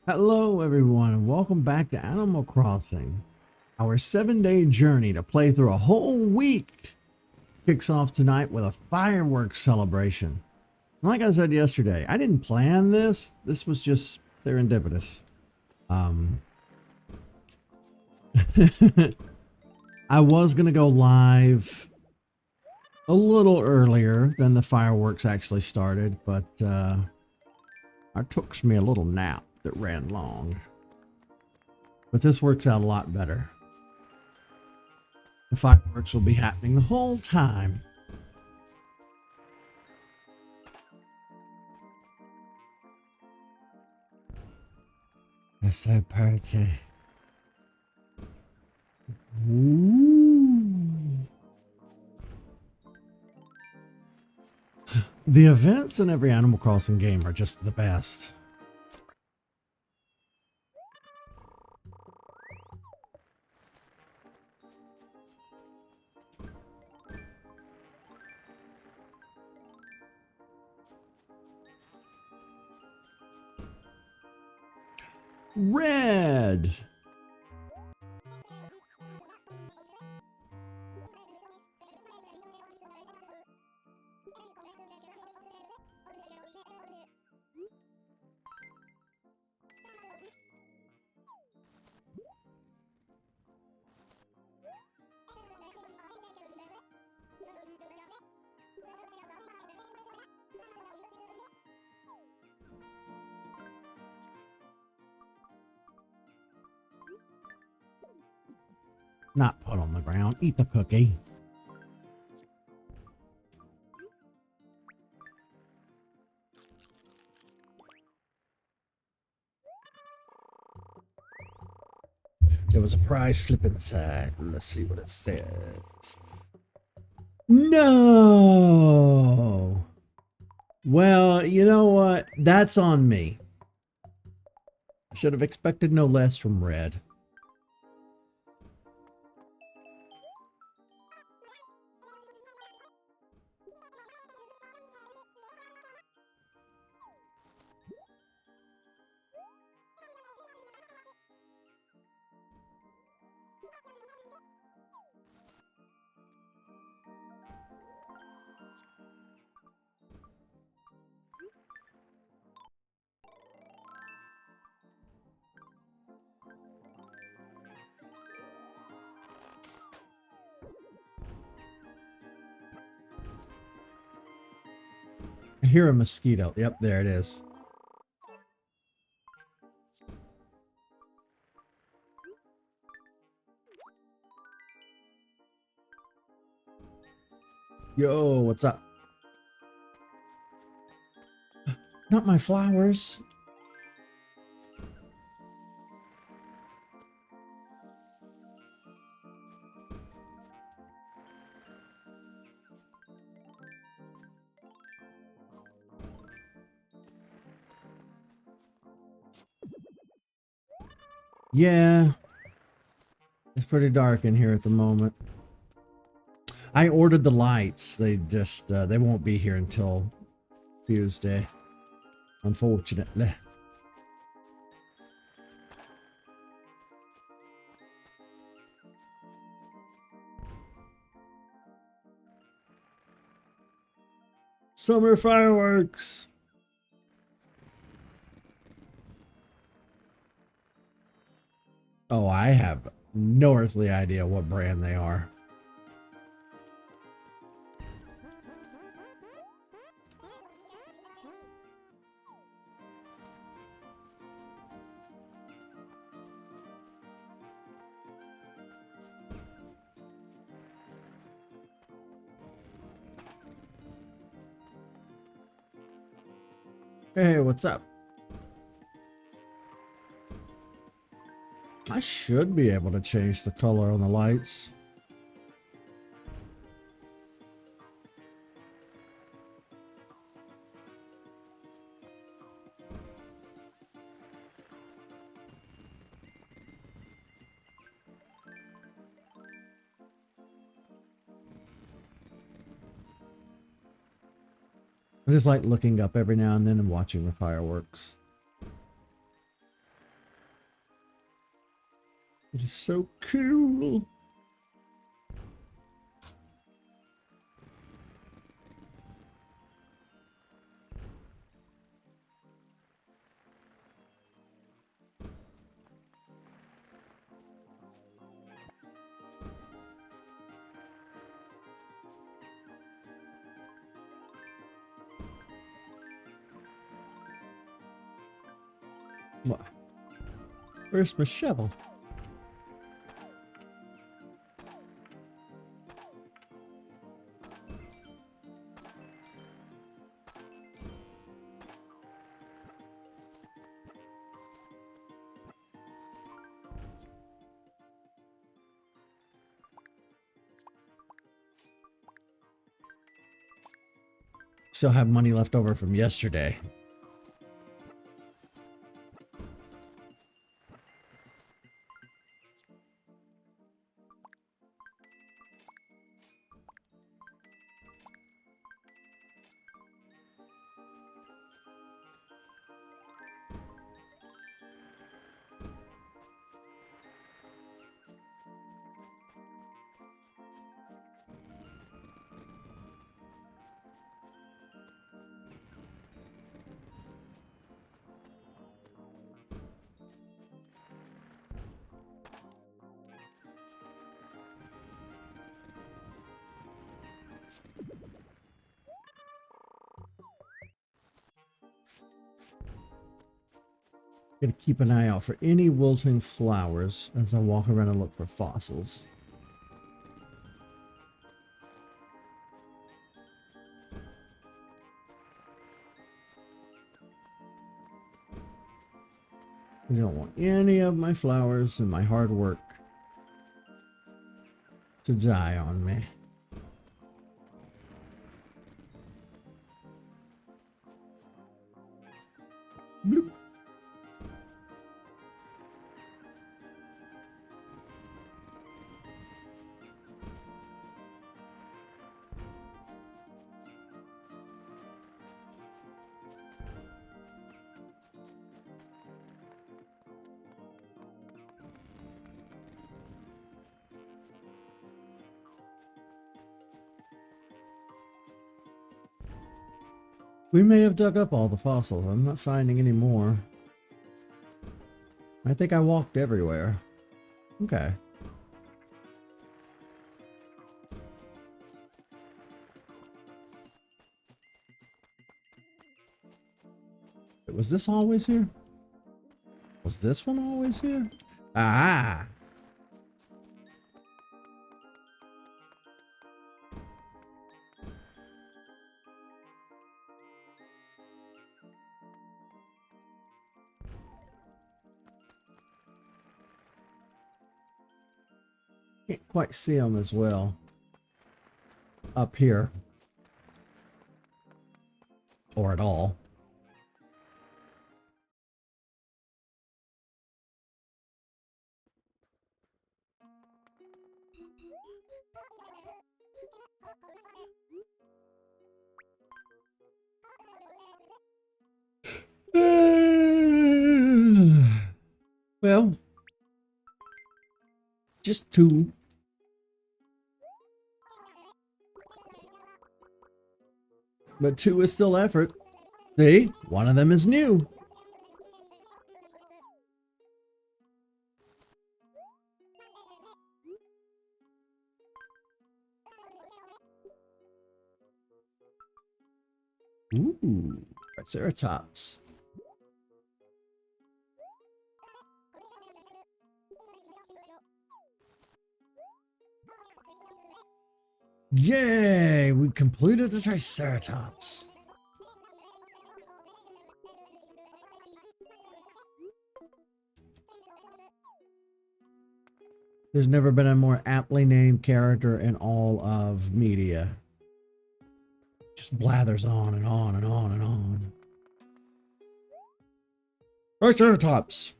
Hello everyone and welcome back to Animal Crossing. Our 7-day journey to play through a whole week kicks off tonight with a fireworks celebration. Like I said yesterday, I didn't plan this. This was just serendipitous. I was going to go live a little earlier than the fireworks actually started, but I took me a little nap that ran long. But this works out a lot better. The fireworks will be happening the whole time. They're so pretty. Ooh. The events in every Animal Crossing game are just the best. Red. Not put on the ground. Eat the cookie. There was a prize slip inside. Let's see what it says. No. Well, you know what? That's on me. I should have expected no less from Red. I hear a mosquito. Yep, there it is. Yo, what's up? Not my flowers. Yeah. It's pretty dark in here at the moment. I ordered the lights. They just, they won't be here until Tuesday. Unfortunately. Summer fireworks. Oh, I have no earthly idea what brand they are. Hey, what's up? I should be able to change the color on the lights. I just like looking up every now and then and watching the fireworks. It is so cool. What? Where's my shovel? Still have money left over from yesterday. Gotta keep an eye out for any wilting flowers as I walk around and look for fossils. I don't want any of my flowers and my hard work to die on me. Bloop. We may have dug up all the fossils. I'm not finding any more. I think I walked everywhere. Okay. Was this always here? Was this one always here? Ah! Can't quite see them as well up here, or at all. Well, just two. But two is still effort. See, one of them is new. Ooh, Triceratops. Yay! We completed the Triceratops. There's never been a more aptly named character in all of media. Just blathers on and on and on and on. Triceratops.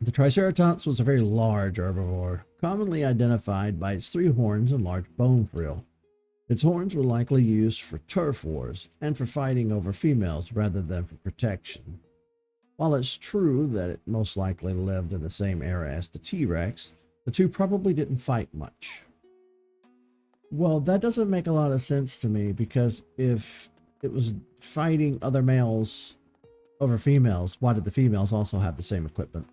The Triceratops was a very large herbivore, commonly identified by its 3 horns and large bone frill. Its horns were likely used for turf wars and for fighting over females rather than for protection. While it's true that it most likely lived in the same era as the T-Rex, the two probably didn't fight much. Well, that doesn't make a lot of sense to me, because if it was fighting other males over females, why did the females also have the same equipment?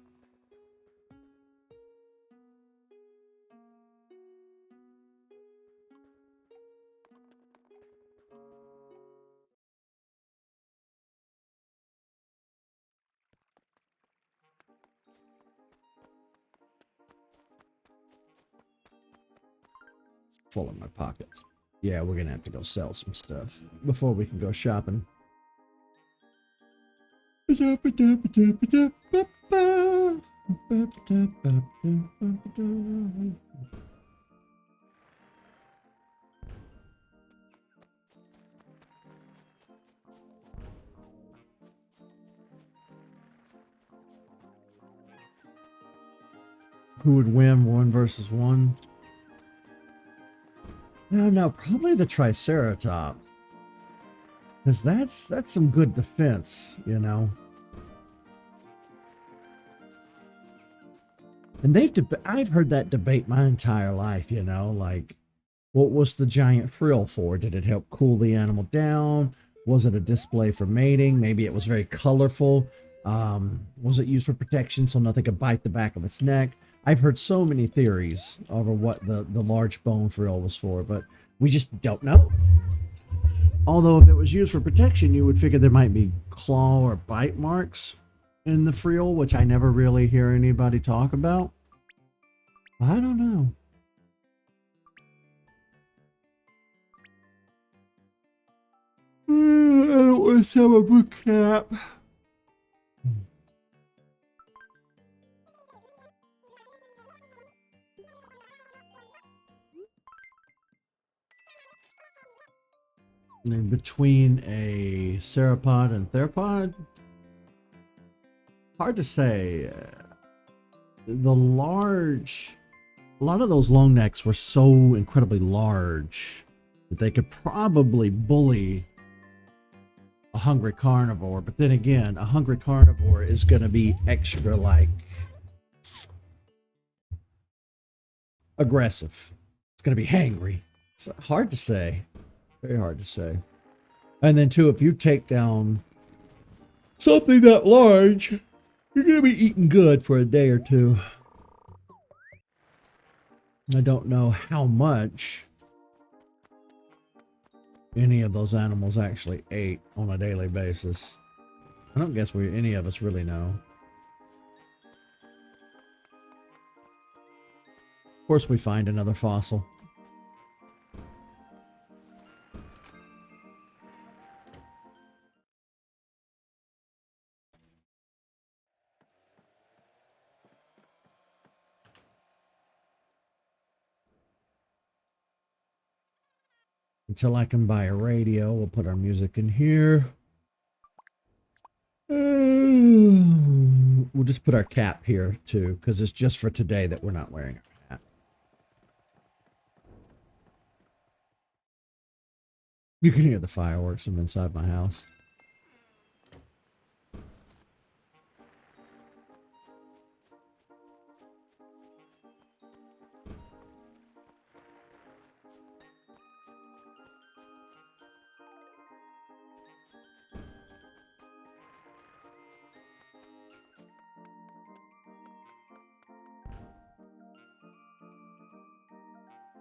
Full in my pockets. Yeah, we're gonna have to go sell some stuff before we can go shopping. Who would win 1 versus 1? No, probably the Triceratops. Because that's some good defense, you know. And I've heard that debate my entire life, you know, like, what was the giant frill for? Did it help cool the animal down? Was it a display for mating? Maybe it was very colorful. Was it used for protection so nothing could bite the back of its neck? I've heard so many theories over what the large bone frill was for, but we just don't know. Although if it was used for protection, you would figure there might be claw or bite marks in the frill, which I never really hear anybody talk about. I don't know. I don't want to sell my book cap. And between a sauropod and theropod, hard to say. A lot of those long necks were so incredibly large that they could probably bully a hungry carnivore. But then again, a hungry carnivore is going to be extra, like, aggressive. It's going to be hangry. It's hard to say. Very hard to say. And then too, if you take down something that large, you're going to be eating good for a day or two. I don't know how much any of those animals actually ate on a daily basis. I don't guess any of us really know. Of course, we find another fossil. Until I can buy a radio, we'll put our music in here. We'll just put our cap here too, because it's just for today that we're not wearing our hat. You can hear the fireworks from inside my house.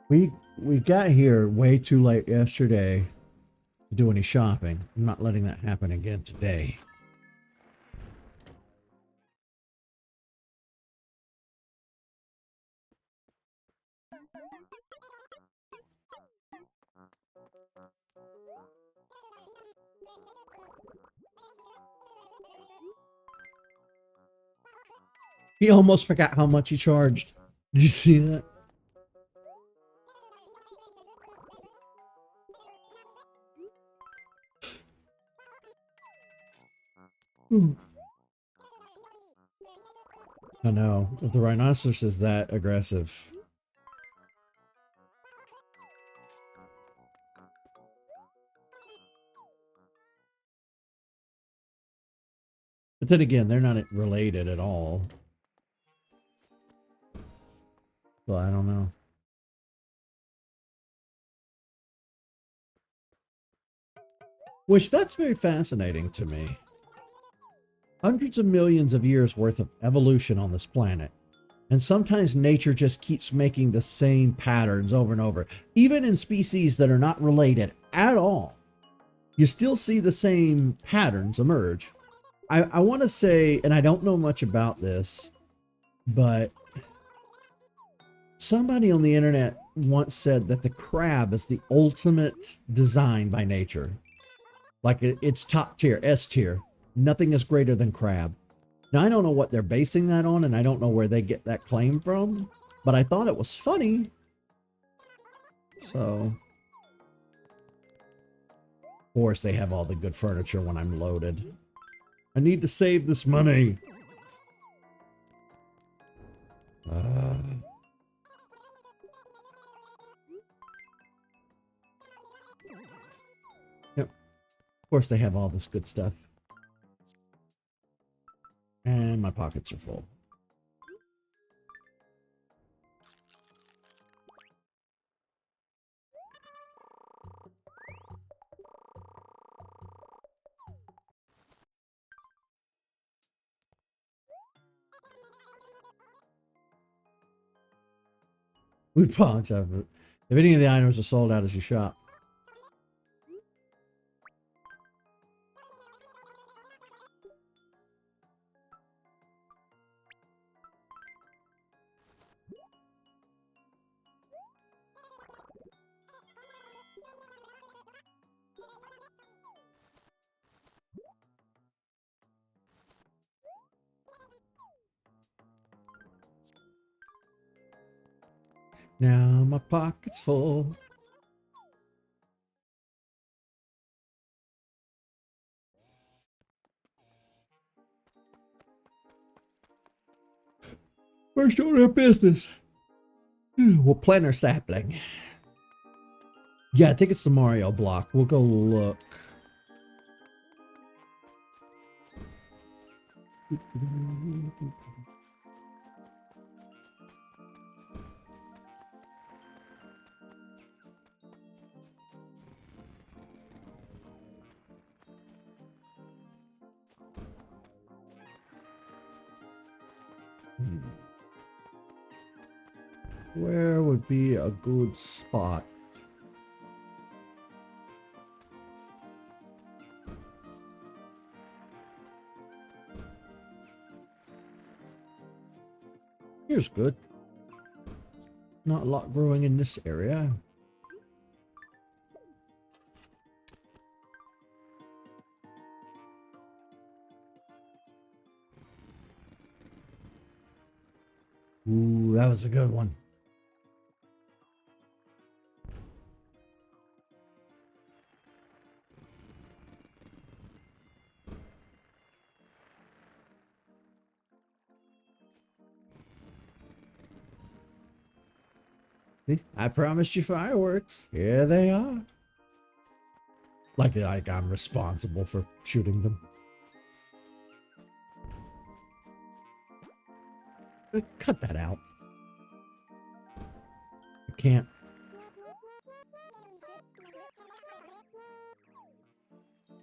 We got here way too late yesterday to do any shopping. I'm not letting that happen again today. He almost forgot how much he charged. Did you see that? I know. If the rhinoceros is that aggressive. But then again, they're not related at all. Well, I don't know. Which, that's very fascinating to me. Hundreds of millions of years worth of evolution on this planet. And sometimes nature just keeps making the same patterns over and over. Even in species that are not related at all, you still see the same patterns emerge. I want to say, and I don't know much about this, but somebody on the internet once said that the crab is the ultimate design by nature. Like it's top tier, S tier. Nothing is greater than crab. Now, I don't know what they're basing that on, and I don't know where they get that claim from, but I thought it was funny. So, of course, they have all the good furniture when I'm loaded. I need to save this money. Yep. Of course, they have all this good stuff. And my pockets are full. We punch of it. If any of the items are sold out as you shop. Now my pocket's full. First order of business. We'll plant our sapling. Yeah, I think it's the Mario block. We'll go look. Where would be a good spot? Here's good. Not a lot growing in this area. Ooh, that was a good one. See, I promised you fireworks. Here they are. Like I'm responsible for shooting them. Cut that out. I can't.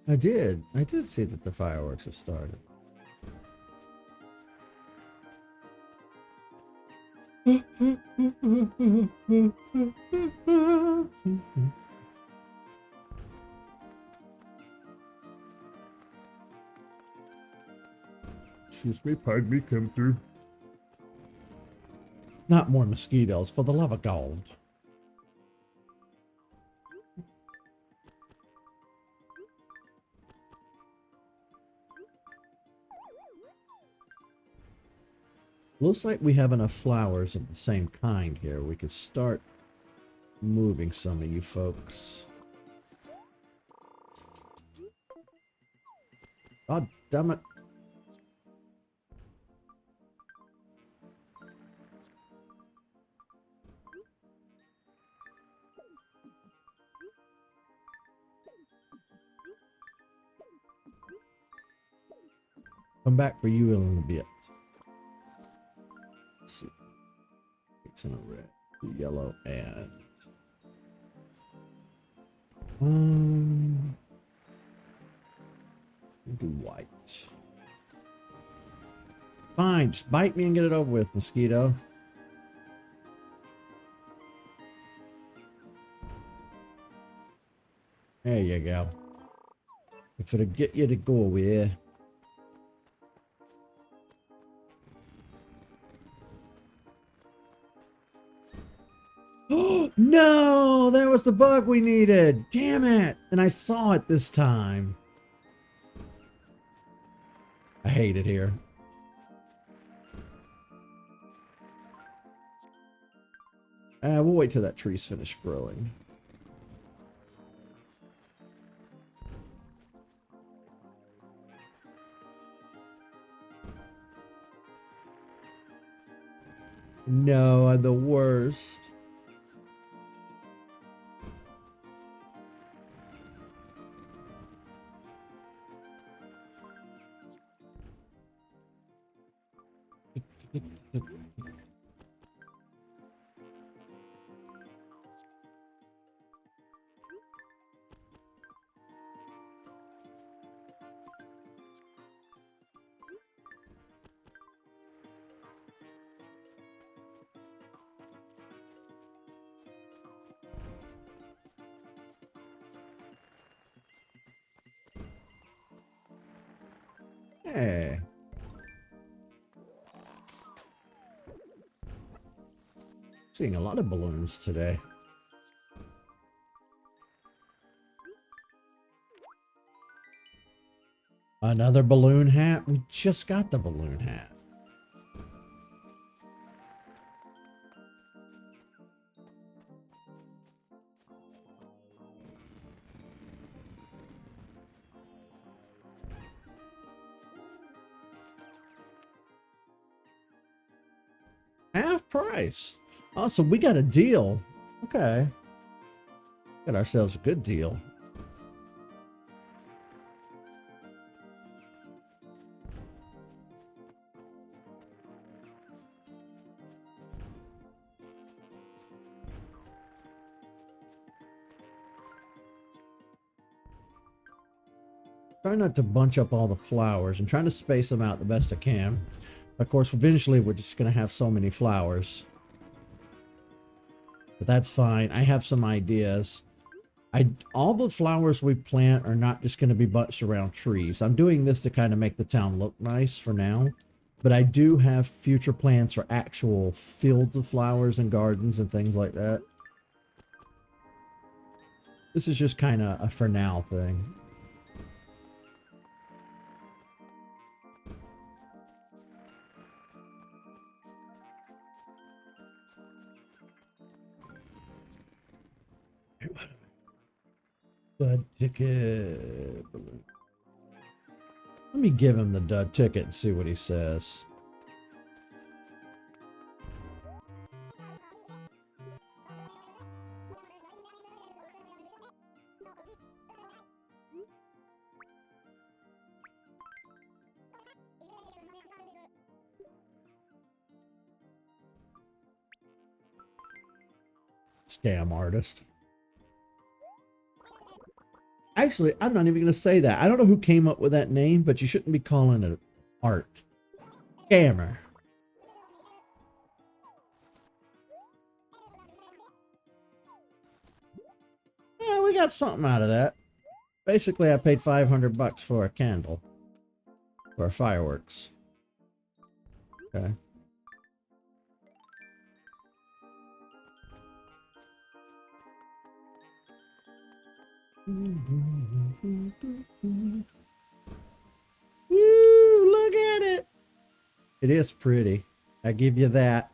I did see that the fireworks have started. Excuse me, pardon me, come through. Not more mosquitoes, for the love of gold. Looks like we have enough flowers of the same kind here. We could start moving some of you folks. God damn it. Come back for you in a little bit. Let's see. It's in a red, yellow, and do white. Fine, just bite me and get it over with, mosquito. There you go. If it'll get you to go away. Oh no! There was the bug we needed! Damn it! And I saw it this time. I hate it here. We'll wait till that tree's finished growing. No, I'm the worst. Hey. Seeing a lot of balloons today. Another balloon hat? We just got the balloon hat. Half price. Oh, so we got a deal. Okay. Got ourselves a good deal. Try not to bunch up all the flowers. I'm trying to space them out the best I can. Of course, eventually we're just going to have so many flowers. But that's fine. I have some ideas. All the flowers we plant are not just going to be bunched around trees. I'm doing this to kind of make the town look nice for now. But I do have future plans for actual fields of flowers and gardens and things like that. This is just kind of a for now thing. Dud ticket. Let me give him the dud ticket and see what he says. Scam artist. Actually, I'm not even going to say that. I don't know who came up with that name, but you shouldn't be calling it art. Scammer. Yeah, we got something out of that. Basically, I paid $500 for a candle. For fireworks. Okay. Woo, look at it. It is pretty. I give you that.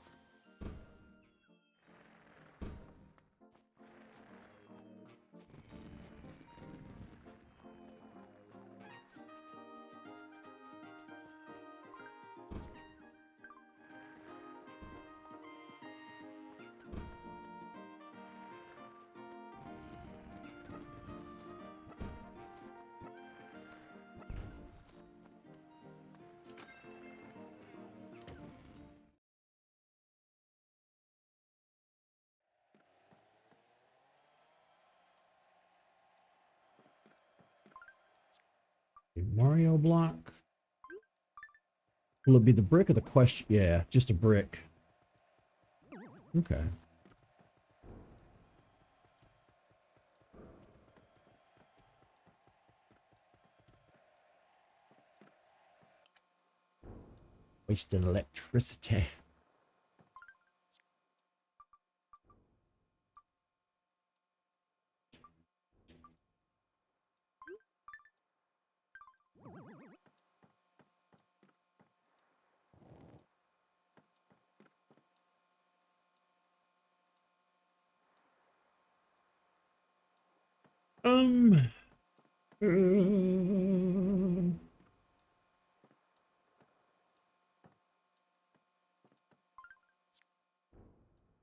A Mario block. Will it be the brick or the question? Yeah, just a brick. Okay. Wasting electricity. Um,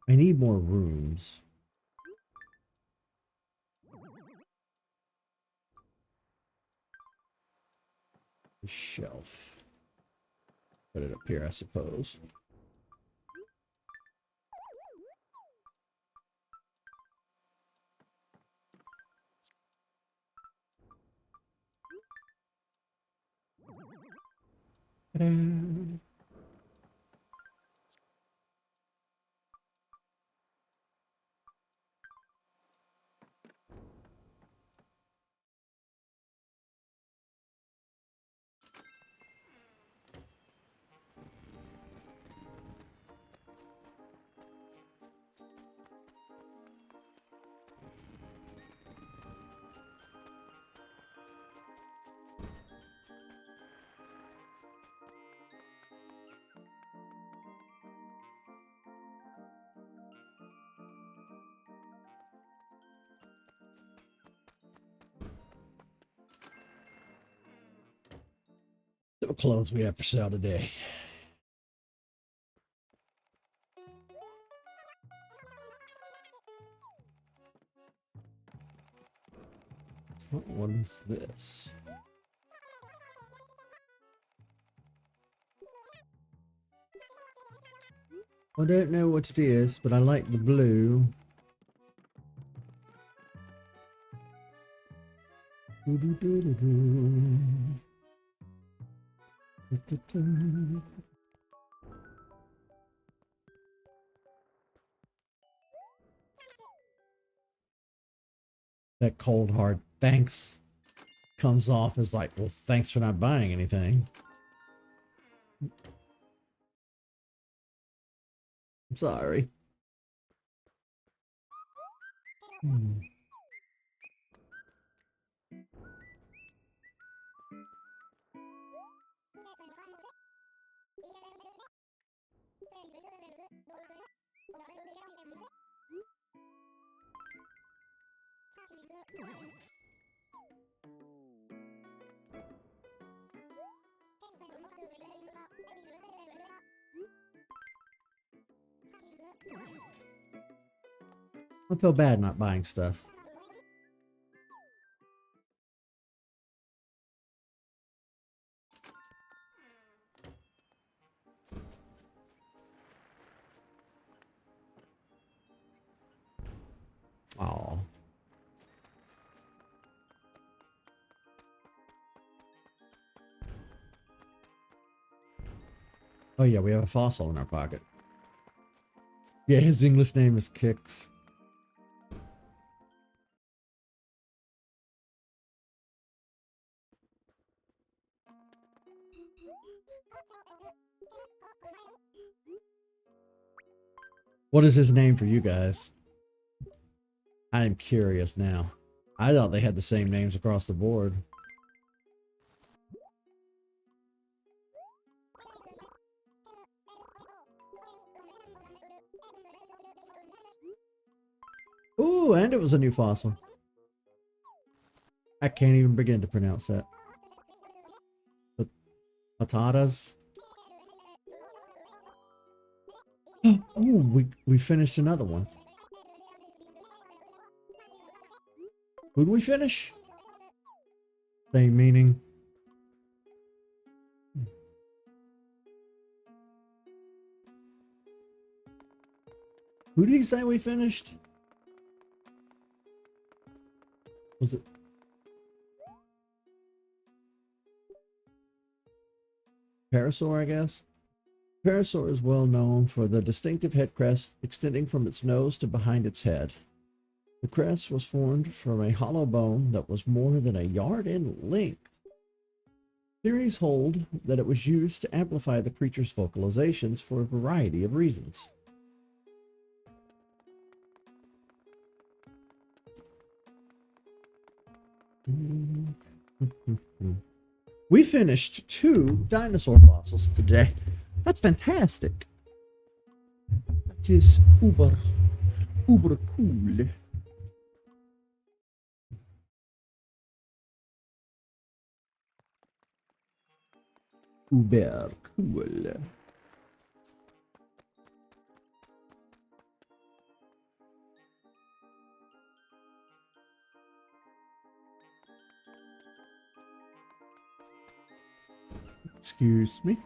I need more rooms. Shelf. Put it up here, I suppose. Ta-da. What clothes we have for sale today? What one's this? I don't know what it is, but I like the blue. That cold hard thanks comes off as like, well, thanks for not buying anything. I'm sorry. I feel bad not buying stuff. Oh. Oh yeah, we have a fossil in our pocket. Yeah, his English name is Kix. What is his name for you guys? I am curious now. I thought they had the same names across the board. Ooh, and it was a new fossil. I can't even begin to pronounce that. Patatas. Oh, we finished another one. Who'd we finish? Same meaning. Who did he say we finished? Was it? Parasaur, I guess. Parasaur is well known for the distinctive head crest extending from its nose to behind its head. The crest was formed from a hollow bone that was more than a yard in length. Theories hold that it was used to amplify the creature's vocalizations for a variety of reasons. We finished 2 dinosaur fossils today. That's fantastic. That is uber cool. Uber cool. Excuse me.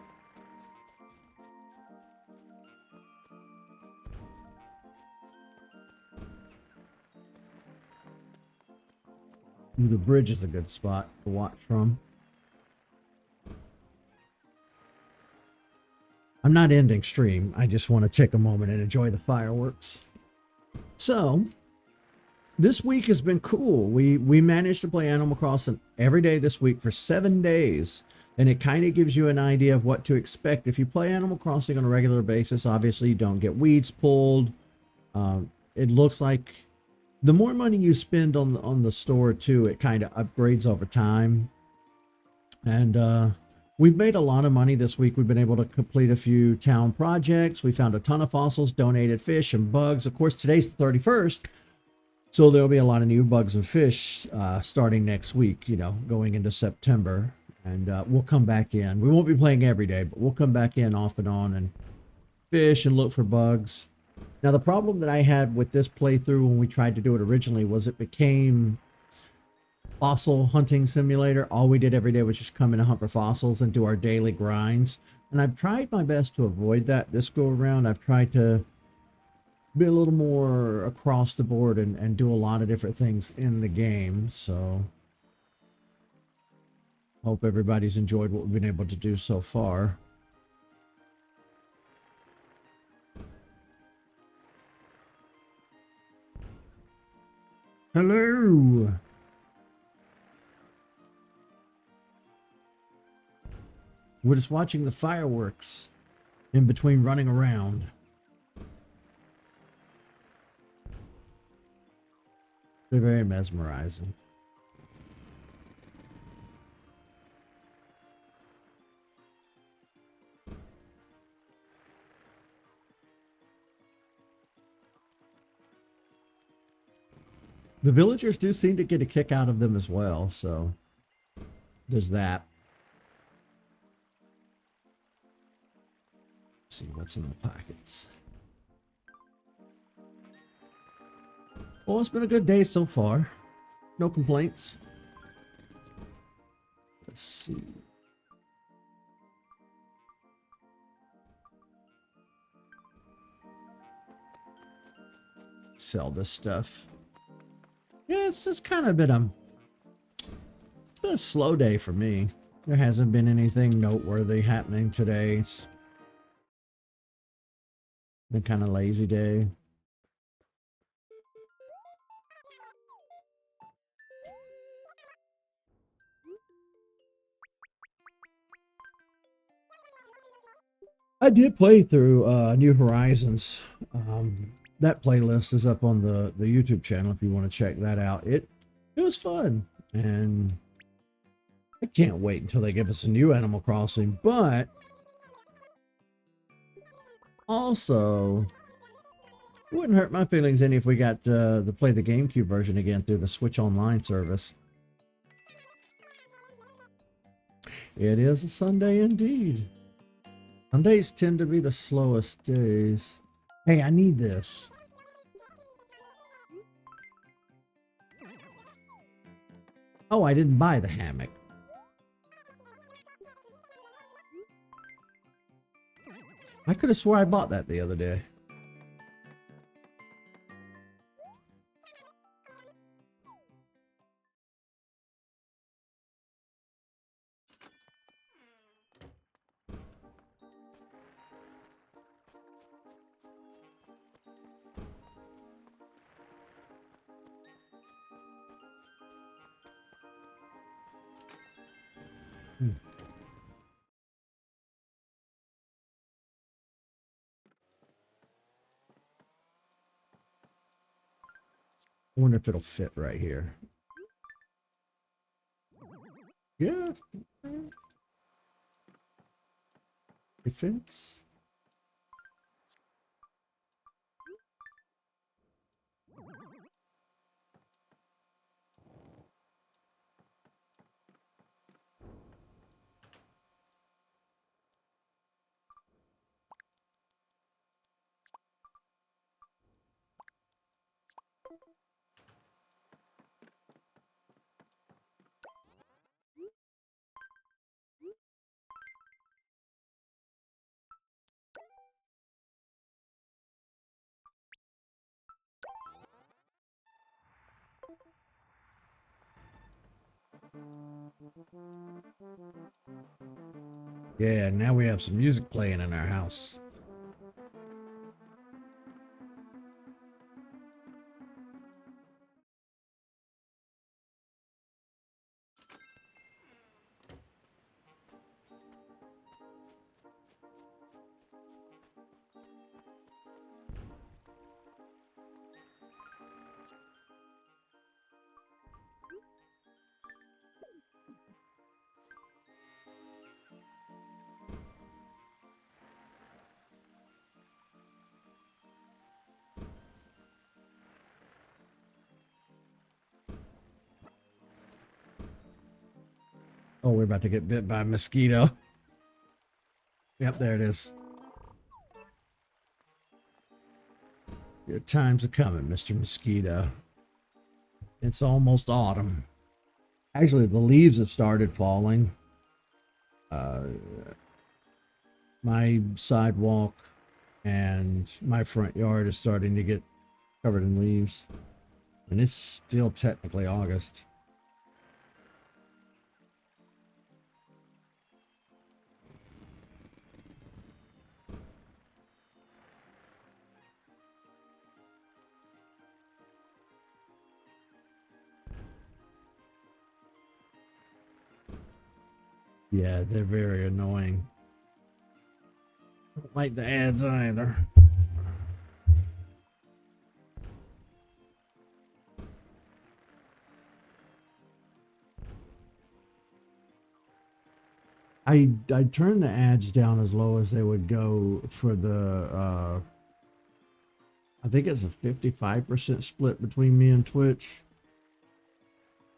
Ooh, the bridge is a good spot to watch from. I'm not ending stream. I just want to take a moment and enjoy the fireworks. So, this week has been cool. We managed to play Animal Crossing every day this week for 7 days. And it kind of gives you an idea of what to expect. If you play Animal Crossing on a regular basis, obviously you don't get weeds pulled. It looks like the more money you spend on the store too, it kind of upgrades over time. And we've made a lot of money this week. We've been able to complete a few town projects. We found a ton of fossils, donated fish and bugs. Of course, today's the 31st. So there'll be a lot of new bugs and fish starting next week, you know, going into September. And we'll come back in. We won't be playing every day, but we'll come back in off and on and fish and look for bugs. Now, the problem that I had with this playthrough when we tried to do it originally was it became fossil hunting simulator. All we did every day was just come in and hunt for fossils and do our daily grinds. And I've tried my best to avoid that this go around. I've tried to be a little more across the board and do a lot of different things in the game. So hope everybody's enjoyed what we've been able to do so far. Hello. We're just watching the fireworks in between running around. They're very mesmerizing. The villagers do seem to get a kick out of them as well, so there's that. Let's see what's in the pockets. Well, it's been a good day so far. No complaints. Let's see. Sell this stuff. Yeah, it's just kind of been it's been a slow day for me. There hasn't been anything noteworthy happening today. It's been kind of lazy day. I did play through New Horizons. That playlist is up on the YouTube channel if you want to check that out. It was fun, and I can't wait until they give us a new Animal Crossing. But also, it wouldn't hurt my feelings any if we got to play the GameCube version again through the Switch Online service. It is a Sunday indeed. Sundays tend to be the slowest days. Hey, I need this. Oh, I didn't buy the hammock. I could have swore I bought that the other day. Hmm. I wonder if it'll fit right here. Yeah, it fits. Yeah, now we have some music playing in our house. Oh, we're about to get bit by a mosquito. Yep, there it is. Your times are coming, Mr. Mosquito. It's almost autumn. Actually, the leaves have started falling. My sidewalk and my front yard is starting to get covered in leaves. And it's still technically August. Yeah, they're very annoying. I don't like the ads either. I turned the ads down as low as they would go for the I think it's a 55% split between me and Twitch.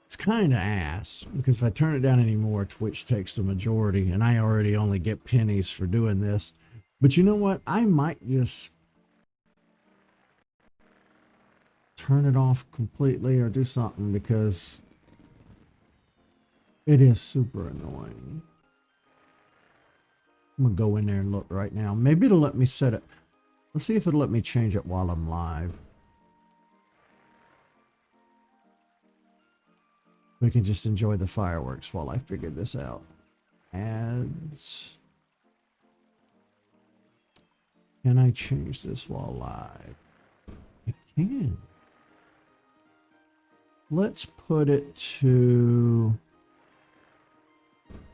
It's kind of ass because if I turn it down anymore, Twitch takes the majority, and I already only get pennies for doing this. But you know what? I might just turn it off completely or do something because it is super annoying. I'm gonna go in there and look right now. Maybe it'll let me set it. Let's see if it'll let me change it while I'm live. We can just enjoy the fireworks while I figure this out. Ads. Can I change this while live? I can. Let's put it to.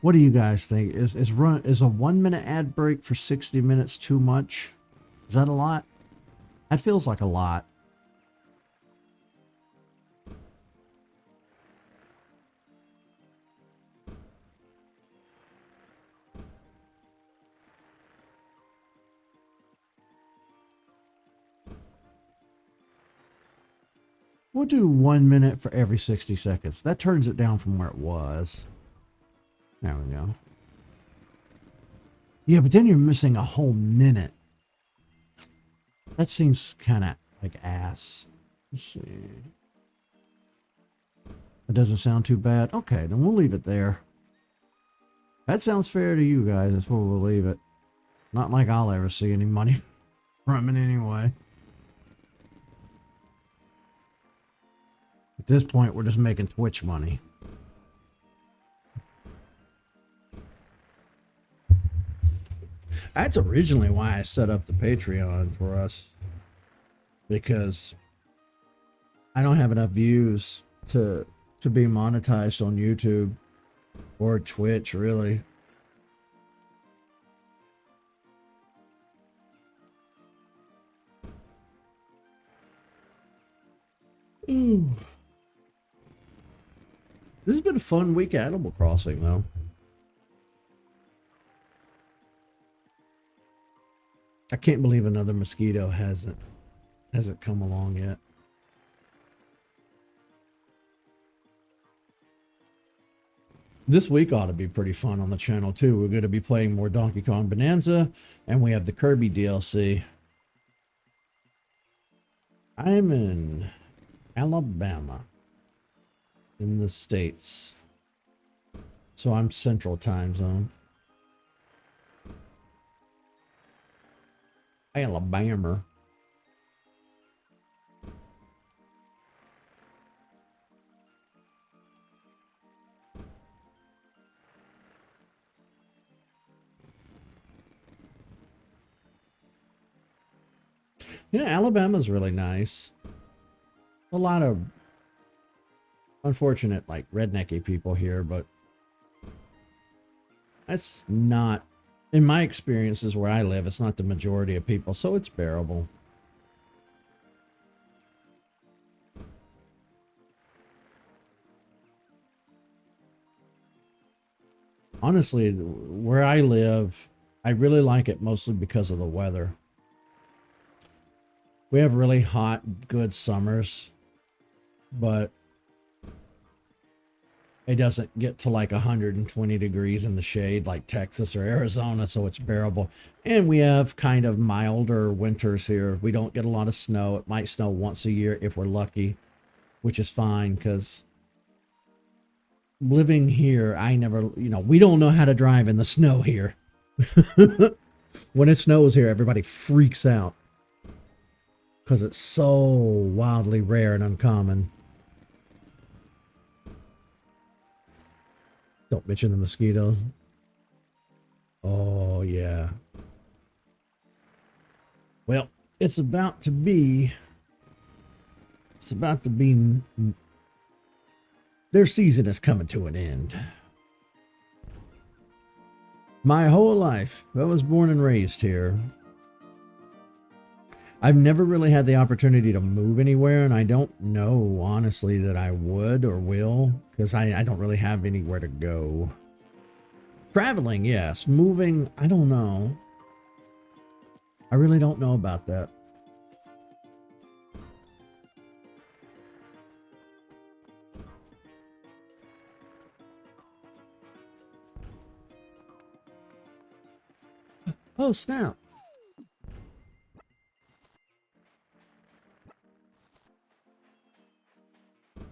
What do you guys think? Is a 1 minute ad break for 60 minutes too much? Is that a lot? That feels like a lot. We'll do 1 minute for every 60 seconds. That turns it down from where it was. There we go. Yeah, but then you're missing a whole minute. That seems kind of like ass. Let's see. It doesn't sound too bad. Okay, then we'll leave it there. That sounds fair to you guys. That's where we'll leave it. Not like I'll ever see any money from it anyway. At this point, we're just making Twitch money. That's originally why I set up the Patreon for us. Because I don't have enough views to be monetized on YouTube. Or Twitch, really. Ooh. This has been a fun week at Animal Crossing, though. I can't believe another mosquito hasn't come along yet. This week ought to be pretty fun on the channel, too. We're going to be playing more Donkey Kong Bonanza, and we have the Kirby DLC. I'm in Alabama, in the States. So I'm Central Time Zone. Alabama. Yeah, Alabama's really nice. A lot of unfortunate, like, rednecky people here, but that's not, in my experiences where I live, it's not the majority of people, so it's bearable. Honestly, where I live, I really like it mostly because of the weather. We have really hot, good summers, but it doesn't get to like 120 degrees in the shade like Texas or Arizona, so it's bearable. And we have kind of milder winters here. We don't get a lot of snow. It might snow once a year if we're lucky, which is fine because living here, I never, we don't know how to drive in the snow here. When it snows here, everybody freaks out because it's so wildly rare and uncommon. Don't mention the mosquitoes. Oh, yeah. Well, it's about to be, their season is coming to an end. My whole life, I was born and raised here. I've never really had the opportunity to move anywhere, and I don't know, honestly, that I would or will, because I don't really have anywhere to go. Traveling, yes. Moving, I don't know. I really don't know about that. Oh, snap.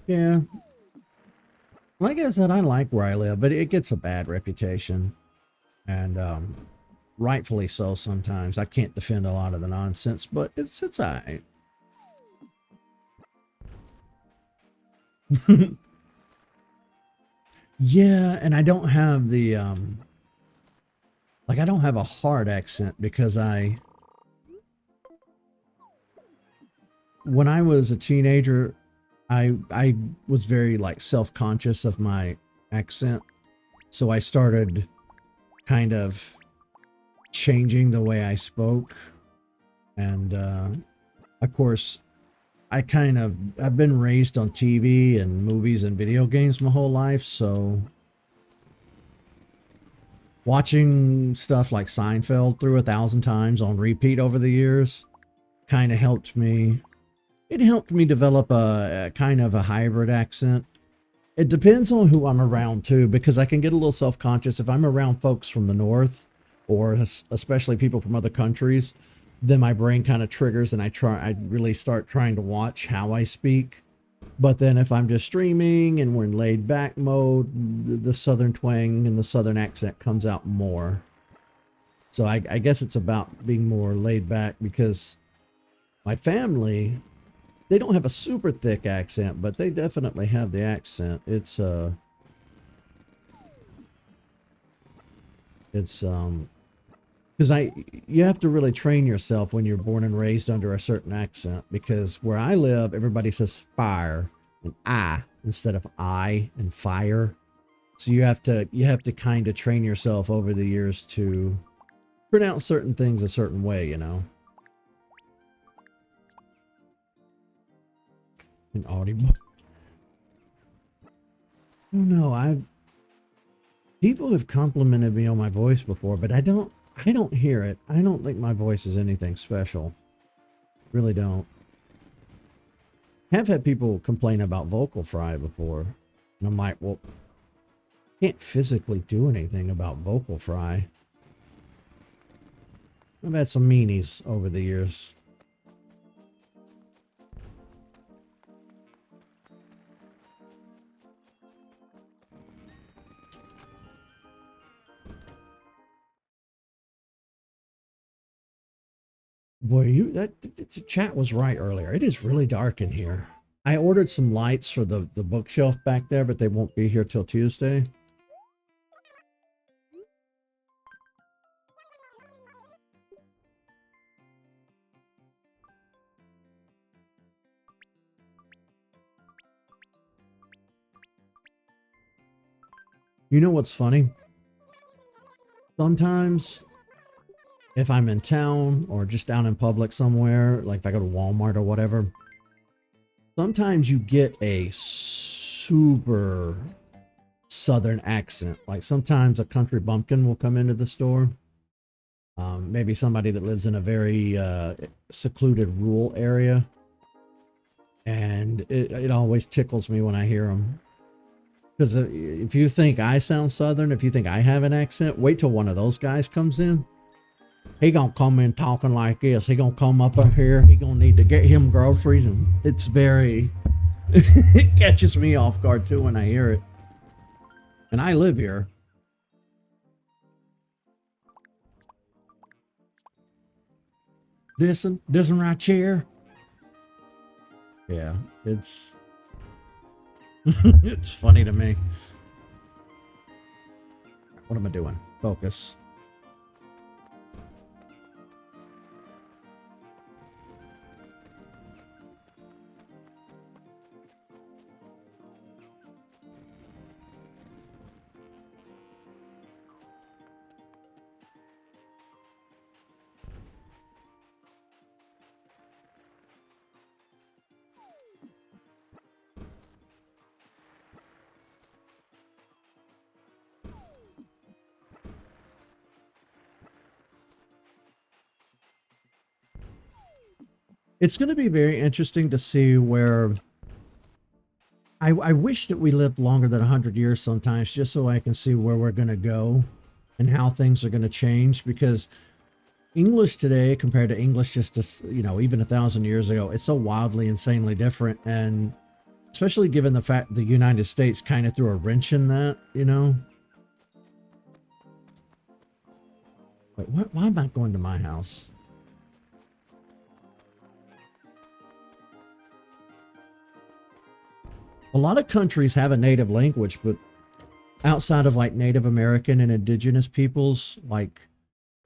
Yeah. Like I said, I like where I live, but it gets a bad reputation. And rightfully so sometimes. I can't defend a lot of the nonsense, but it's all right. Yeah, and I don't have the like I don't have a hard accent because when I was a teenager, I was very like self-conscious of my accent. So I started kind of changing the way I spoke. And of course, I've been raised on TV and movies and video games my whole life, so watching stuff like Seinfeld through 1,000 times on repeat over the years kind of helped me. It helped me develop a kind of a hybrid accent. It depends on who I'm around too, because I can get a little self-conscious if I'm around folks from the north, or especially people from other countries. Then my brain kind of triggers and I really start trying to watch how I speak. But then if I'm just streaming and we're in laid back mode, the southern twang and the southern accent comes out more. So I guess it's about being more laid back, because my family, they don't have a super thick accent, but they definitely have the accent. It's because you have to really train yourself when you're born and raised under a certain accent, because where I live, everybody says fire and I instead of I and fire. So you have to kind of train yourself over the years to pronounce certain things a certain way, you know. Inaudible. I don't know. People have complimented me on my voice before, but I don't hear it. I don't think my voice is anything special. Really don't. Have had people complain about vocal fry before. And I'm like, well, can't physically do anything about vocal fry. I've had some meanies over the years. Boy, the chat was right earlier. It is really dark in here. I ordered some lights for the bookshelf back there, but they won't be here till Tuesday. You know what's funny? Sometimes if I'm in town or just down in public somewhere, like if I go to Walmart or whatever, sometimes you get a super southern accent. Like sometimes a country bumpkin will come into the store. Maybe somebody that lives in a very secluded rural area. And it always tickles me when I hear them. Because if you think I sound southern, if you think I have an accent, wait till one of those guys comes in. He gonna come in talking like this. He gonna come up here. He gonna need to get him groceries, and it's very. It catches me off guard too when I hear it. And I live here. This one right here. Yeah, it's it's funny to me. What am I doing? Focus. It's going to be very interesting to see where I wish that we lived longer than 100 years sometimes, just so I can see where we're going to go and how things are going to change, because English today compared to English just even 1,000 years ago, it's so wildly, insanely different. And especially given the fact the United States kind of threw a wrench in that, you know. Wait, why am I going to my house? A lot of countries have a native language, but outside of like Native American and indigenous peoples, like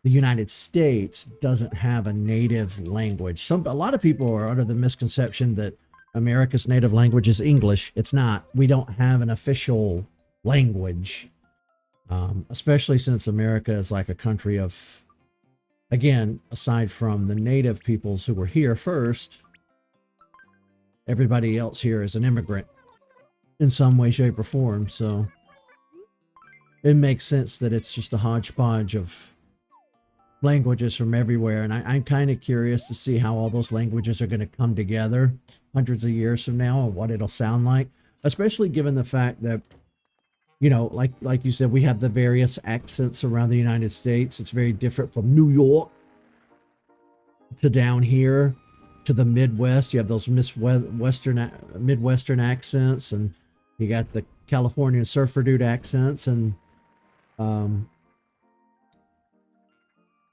the United States doesn't have a native language. A lot of people are under the misconception that America's native language is English. It's not. We don't have an official language, especially since America is like a country of, again, aside from the native peoples who were here first, everybody else here is an immigrant in some way, shape, or form. So it makes sense that it's just a hodgepodge of languages from everywhere. And I'm kind of curious to see how all those languages are going to come together hundreds of years from now and what it'll sound like, especially given the fact that, you know, like you said, we have the various accents around the United States. It's very different from New York to down here to the Midwest. You have those Midwestern accents, and you got the California surfer dude accents, and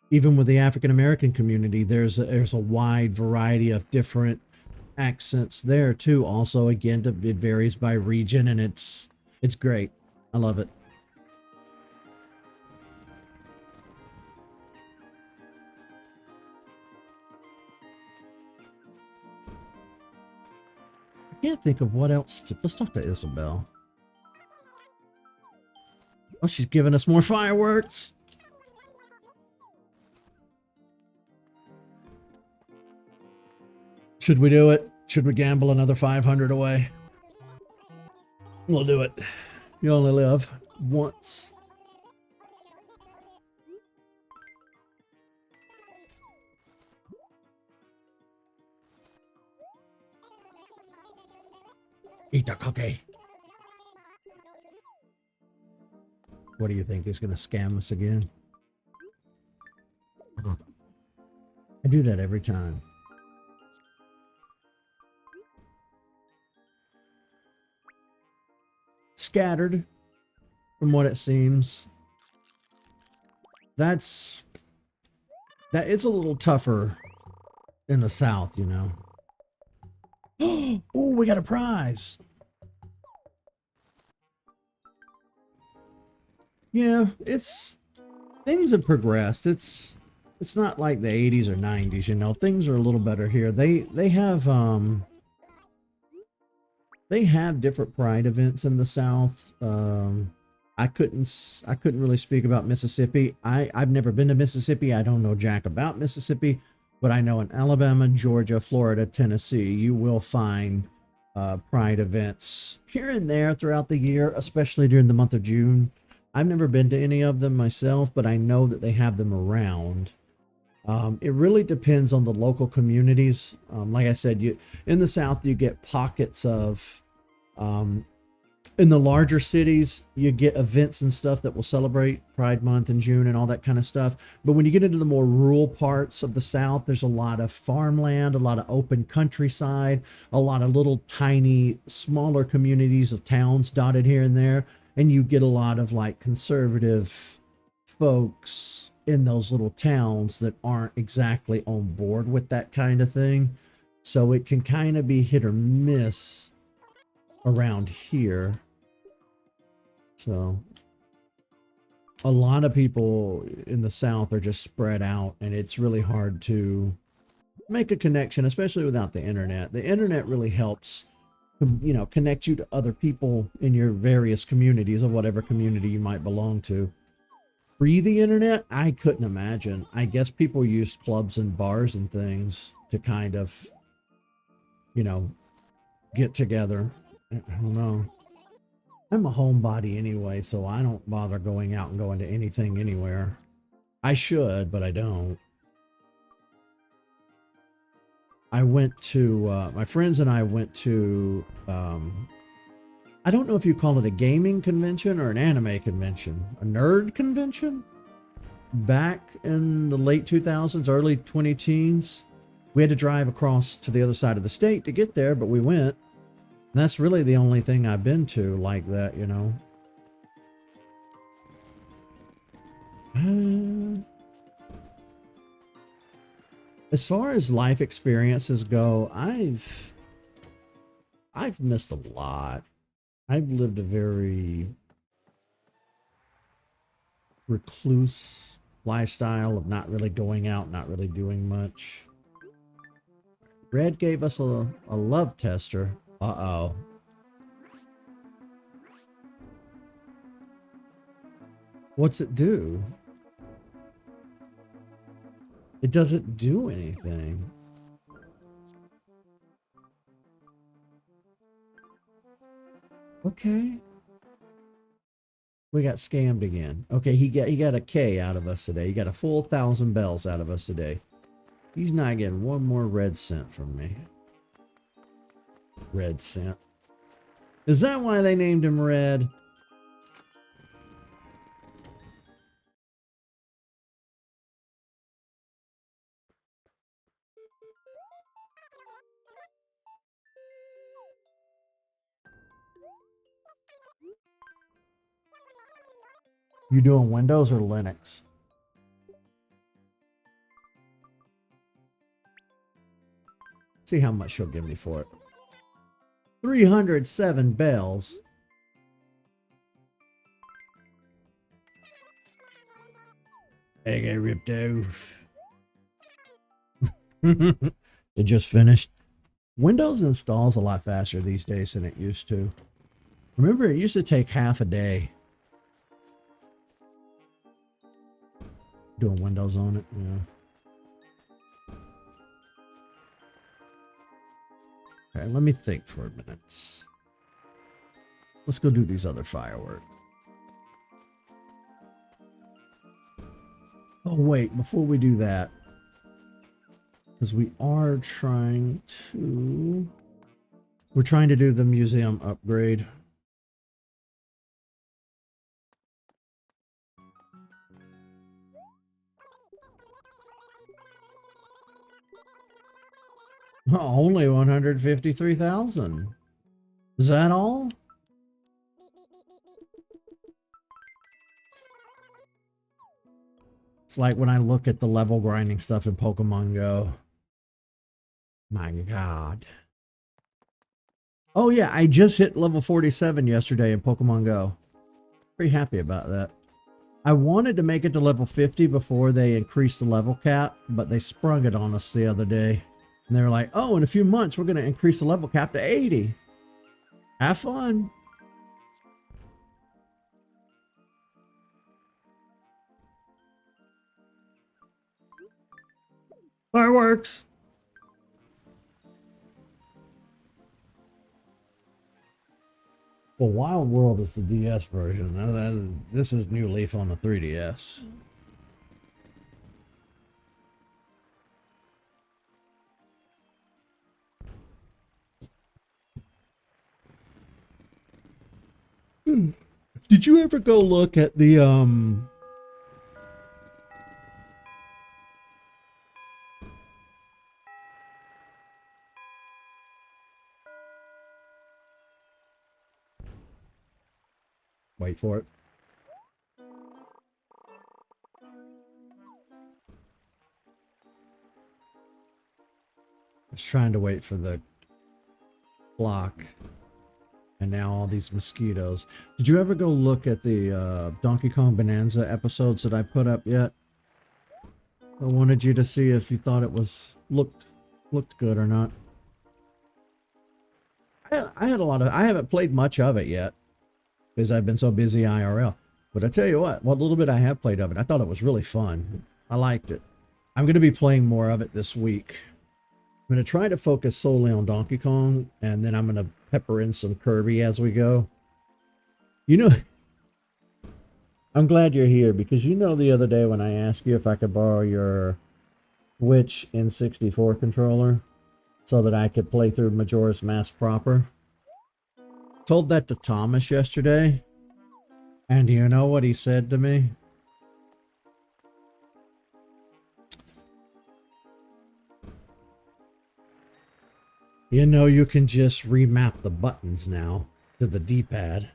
even with the African American community, there's a wide variety of different accents there too. Also, again, it varies by region, and it's great. I love it. I can't think of what else to. Let's talk to Isabel. Oh, she's giving us more fireworks. Should we do it? Should we gamble another 500 away? We'll do it. You only live once. Eat the cookie. What do you think? He's going to scam us again? I do that every time. Scattered, from what it seems. It's a little tougher in the South, you know. Oh, we got a prize. Yeah, things have progressed. It's not like the 80s or 90s, you know. Things are a little better here. They have different pride events in the South. I couldn't really speak about Mississippi. I've never been to Mississippi. I don't know jack about Mississippi, but I know in Alabama, Georgia, Florida, Tennessee, you will find pride events here and there throughout the year, especially during the month of June. I've never been to any of them myself, but I know that they have them around. It really depends on the local communities. Like I said, in the South, you get pockets of, in the larger cities, you get events and stuff that will celebrate Pride Month in June and all that kind of stuff. But when you get into the more rural parts of the South, there's a lot of farmland, a lot of open countryside, a lot of little tiny, smaller communities of towns dotted here and there. And you get a lot of like conservative folks in those little towns that aren't exactly on board with that kind of thing. So it can kind of be hit or miss around here. So a lot of people in the South are just spread out, and it's really hard to make a connection, especially without the internet. The internet really helps, you know, connect you to other people in your various communities of whatever community you might belong to. Pre the internet, I couldn't imagine. I guess people used clubs and bars and things to kind of, you know, get together. I don't know. I'm a homebody anyway, so I don't bother going out and going to anything anywhere. I should, but I don't. I went to, my friends and I went to, I don't know if you call it a gaming convention or an anime convention, a nerd convention. Back in the late 2000s, early 2010s, we had to drive across to the other side of the state to get there, but we went. And that's really the only thing I've been to like that, you know. As far as life experiences go, I've missed a lot. I've lived a very recluse lifestyle of not really going out, not really doing much. Red gave us a love tester. Uh-oh. What's it do? It doesn't do anything. Okay. We got scammed again. Okay, he got a K out of us today. He got a full 1,000 bells out of us today. He's not getting one more red cent from me. Red cent. Is that why they named him Red? You doing Windows or Linux? See how much she'll give me for it. 307 bells. I got ripped off. It just finished. Windows installs a lot faster these days than it used to. Remember, it used to take half a day. Doing Windows on it, yeah. Okay, let me think for a minute. Let's go do these other fireworks. Oh, wait, before we do that, because we're trying to do the museum upgrade. Oh, only 153,000. Is that all? It's like when I look at the level grinding stuff in Pokemon Go. My God. Oh yeah, I just hit level 47 yesterday in Pokemon Go. Pretty happy about that. I wanted to make it to level 50 before they increased the level cap, but they sprung it on us the other day. And they were like, oh, in a few months, we're going to increase the level cap to 80. Have fun. Fireworks. Well, Wild World is the DS version. This is New Leaf on the 3DS. Did you ever go look at the wait for it. I was trying to wait for the block. And now all these mosquitoes. Did you ever go look at the Donkey Kong Bonanza episodes that I put up yet? I wanted you to see if you thought it was looked good or not. I had a lot of. I haven't played much of it yet because I've been so busy IRL. But I tell you what little bit I have played of it, I thought it was really fun. I liked it. I'm going to be playing more of it this week. I'm going to try to focus solely on Donkey Kong, and then I'm going to pepper in some Kirby as we go. You know, I'm glad you're here because you know the other day when I asked you if I could borrow your Switch N64 controller so that I could play through Majora's Mask proper. Told that to Thomas yesterday, and you know what he said to me? You know, you can just remap the buttons now to the D-pad.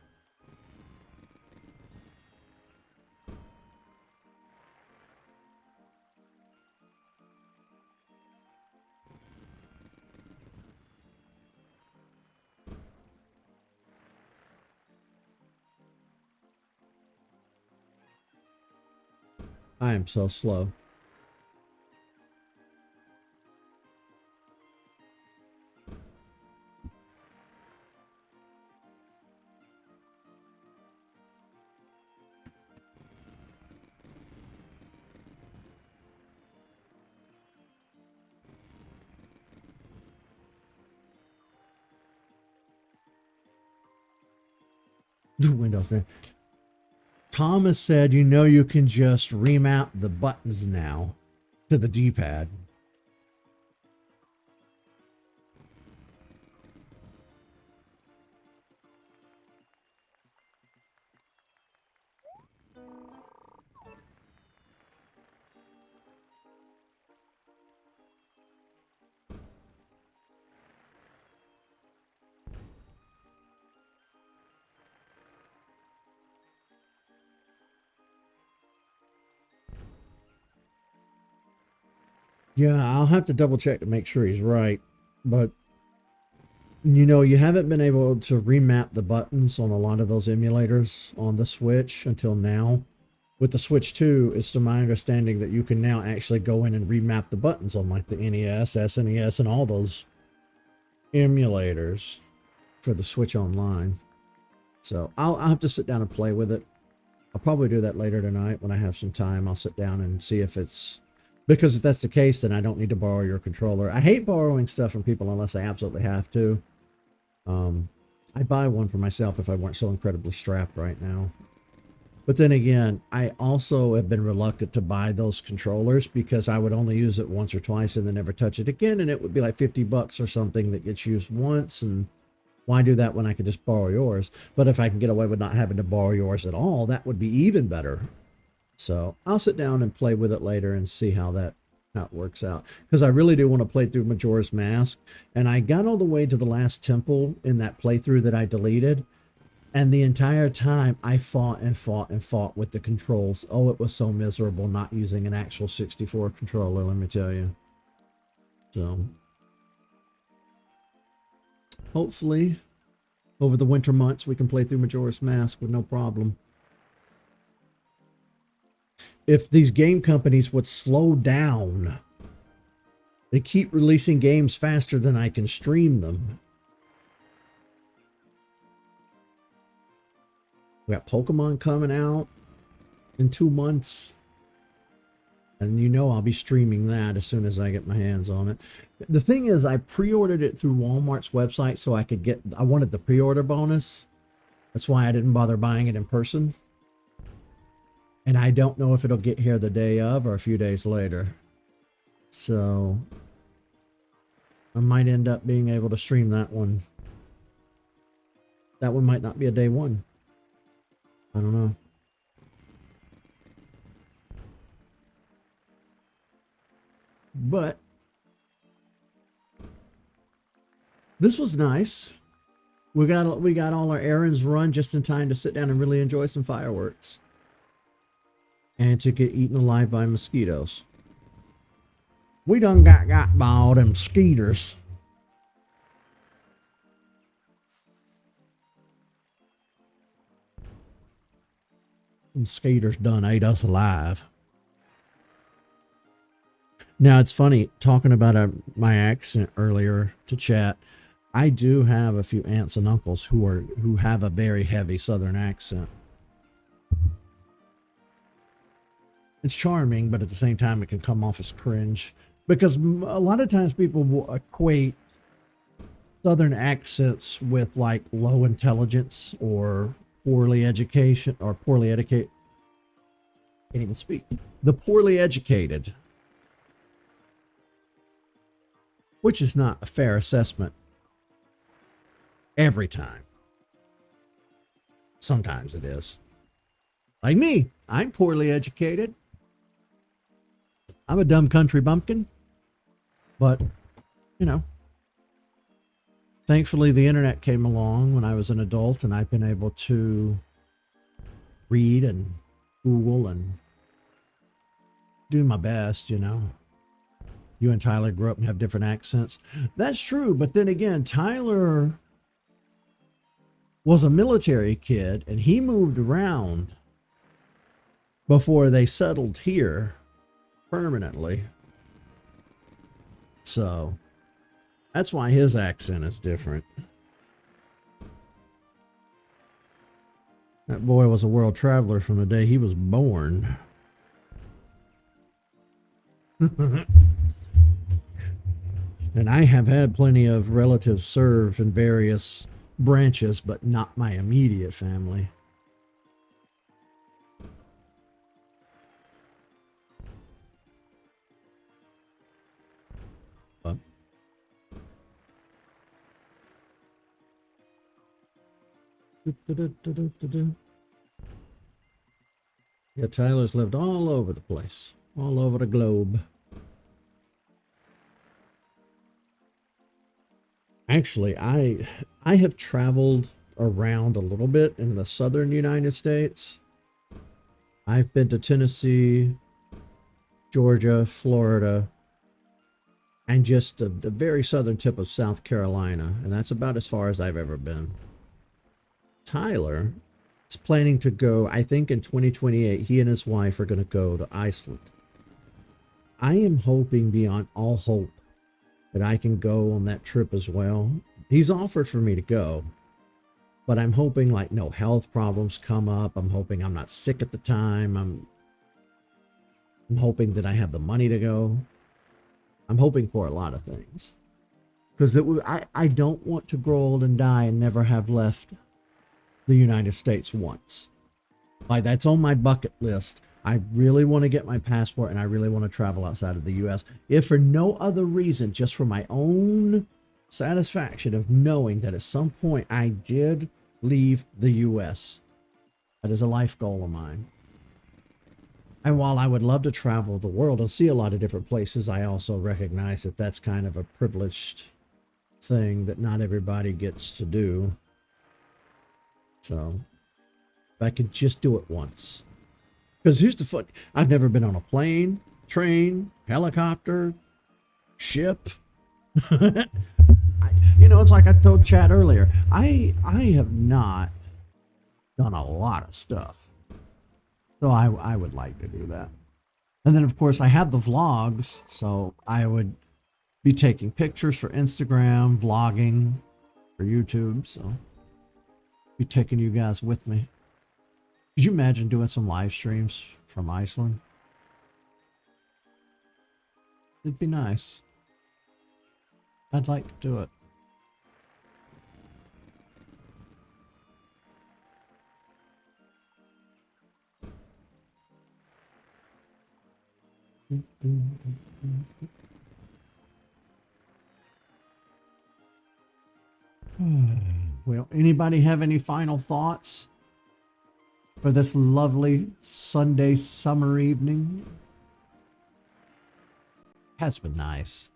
I am so slow. Windows there. Thomas said, you know, you can just remap the buttons now to the D-pad. Yeah, I'll have to double check to make sure he's right. But, you know, you haven't been able to remap the buttons on a lot of those emulators on the Switch until now. With the Switch 2, it's to my understanding that you can now actually go in and remap the buttons on like the NES, SNES, and all those emulators for the Switch Online. So I'll have to sit down and play with it. I'll probably do that later tonight when I have some time. I'll sit down and see if it's, because if that's the case, then I don't need to borrow your controller. I hate borrowing stuff from people unless I absolutely have to. I'd buy one for myself if I weren't so incredibly strapped right now. But then again, I also have been reluctant to buy those controllers because I would only use it once or twice and then never touch it again. And it would be like $50 or something that gets used once. And why do that when I could just borrow yours? But if I can get away with not having to borrow yours at all, that would be even better. So I'll sit down and play with it later and see how it works out. Because I really do want to play through Majora's Mask. And I got all the way to the last temple in that playthrough that I deleted. And the entire time I fought and fought and fought with the controls. Oh, it was so miserable not using an actual 64 controller, let me tell you. So hopefully over the winter months we can play through Majora's Mask with no problem. If these game companies would slow down, they keep releasing games faster than I can stream them. We got Pokemon coming out in 2 months. And you know I'll be streaming that as soon as I get my hands on it. The thing is, I pre-ordered it through Walmart's website so I could I wanted the pre-order bonus. That's why I didn't bother buying it in person. And I don't know if it'll get here the day of or a few days later. So I might end up being able to stream that one. That one might not be a day one. I don't know. But this was nice. We got all our errands run just in time to sit down and really enjoy some fireworks. And to get eaten alive by mosquitoes. We done got by all them skeeters. And skaters done ate us alive. Now it's funny talking about my accent earlier to chat. I do have a few aunts and uncles who have a very heavy Southern accent. It's charming, but at the same time, it can come off as cringe because a lot of times people will equate Southern accents with like low intelligence or poorly educated. Can't even speak. The poorly educated, which is not a fair assessment every time. Sometimes it is. Like me, I'm poorly educated. I'm a dumb country bumpkin, but you know, thankfully the internet came along when I was an adult and I've been able to read and Google and do my best, you know. You and Tyler grew up and have different accents. That's true. But then again, Tyler was a military kid and he moved around before they settled here permanently. So that's why his accent is different. That boy was a world traveler from the day he was born. And I have had plenty of relatives serve in various branches, but not my immediate family. Yeah, Tyler's lived all over the place, all over the globe. Actually, I have traveled around a little bit in the southern United States. I've been to Tennessee, Georgia, Florida, and just the very southern tip of South Carolina. And that's about as far as I've ever been. Tyler is planning to go, I think in 2028, he and his wife are going to go to Iceland. I am hoping beyond all hope that I can go on that trip as well. He's offered for me to go. But I'm hoping like no health problems come up. I'm hoping I'm not sick at the time. I'm hoping that I have the money to go. I'm hoping for a lot of things. Because I don't want to grow old and die and never have left the United States once. Like, that's on my bucket list. I really want to get my passport and I really want to travel outside of the US. If for no other reason, just for my own satisfaction of knowing that at some point I did leave the US. That is a life goal of mine. And while I would love to travel the world and see a lot of different places, I also recognize that that's kind of a privileged thing that not everybody gets to do. So if I could just do it once. Because here's the fun. I've never been on a plane, train, helicopter, ship. It's like I told Chad earlier. I have not done a lot of stuff. So I would like to do that. And then, of course, I have the vlogs. So I would be taking pictures for Instagram, vlogging for YouTube. So be taking you guys with me. Could you imagine doing some live streams from Iceland? It'd be nice. I'd like to do it. Well, anybody have any final thoughts for this lovely Sunday summer evening? Has been nice.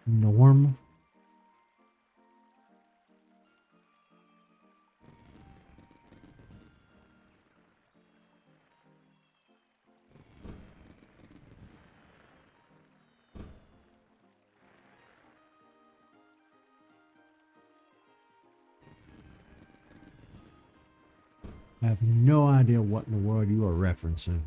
Norm. I have no idea what in the world you are referencing.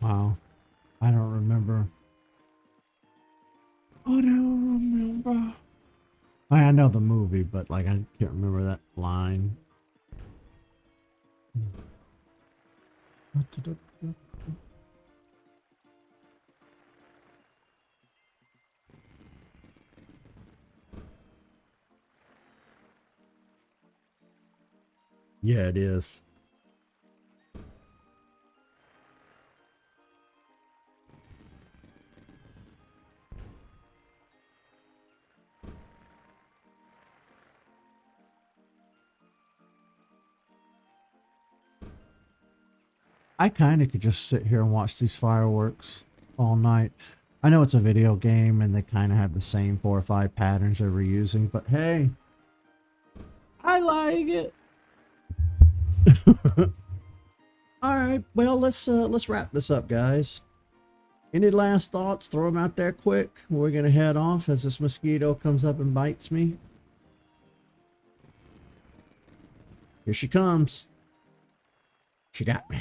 Wow. I don't remember. I don't remember. I know the movie, but like I can't remember that line. Yeah, it is. I kind of could just sit here and watch these fireworks all night. I know it's a video game and they kind of have the same 4 or 5 patterns they're reusing, but hey, I like it. All right, well, let's wrap this up, guys. Any last thoughts? Throw them out there quick. We're gonna head off as this mosquito comes up and bites me. Here she comes. She got me.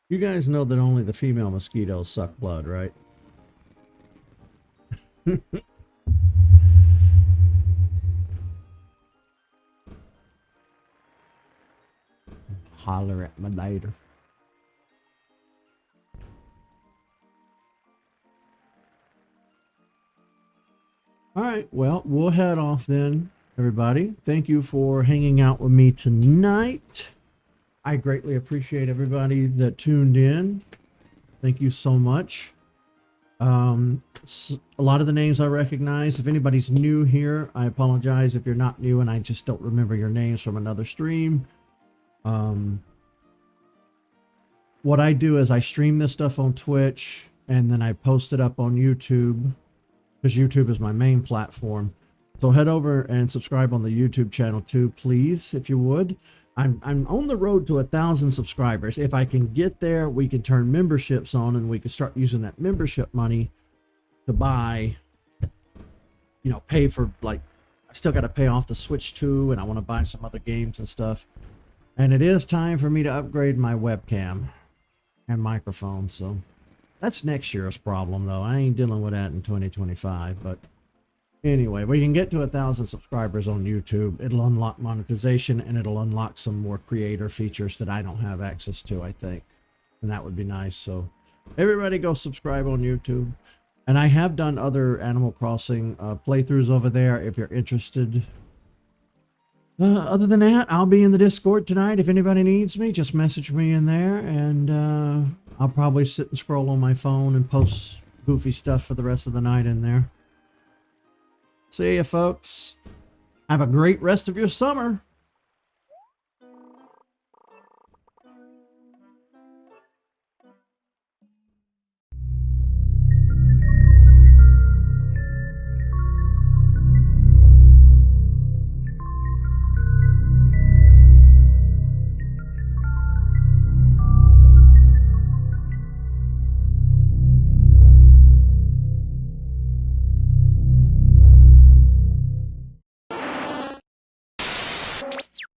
You guys know that only the female mosquitoes suck blood, right? Holler at me later. All right, well, we'll head off then. everybody. Thank you for hanging out with me tonight. I greatly appreciate everybody that tuned in. Thank you so much. A lot of the names I recognize. If anybody's new here, I apologize if you're not new and I just don't remember your names from another stream. What I do is I stream this stuff on Twitch and then I post it up on YouTube because YouTube is my main platform. So head over and subscribe on the YouTube channel too, please, if you would. I'm on the road to 1,000 subscribers. If I can get there, we can turn memberships on and we can start using that membership money to buy, you know, pay for, like, I still got to pay off the Switch 2 and I want to buy some other games and stuff. And it is time for me to upgrade my webcam and microphone. So that's next year's problem though. I ain't dealing with that in 2025, but anyway, we can get to 1,000 subscribers on YouTube. It'll unlock monetization and it'll unlock some more creator features that I don't have access to, I think. And that would be nice. So everybody go subscribe on YouTube. And I have done other Animal Crossing playthroughs over there if you're interested. Other than that, I'll be in the Discord tonight. If anybody needs me, just message me in there. And I'll probably sit and scroll on my phone and post goofy stuff for the rest of the night in there. See ya, folks. Have a great rest of your summer.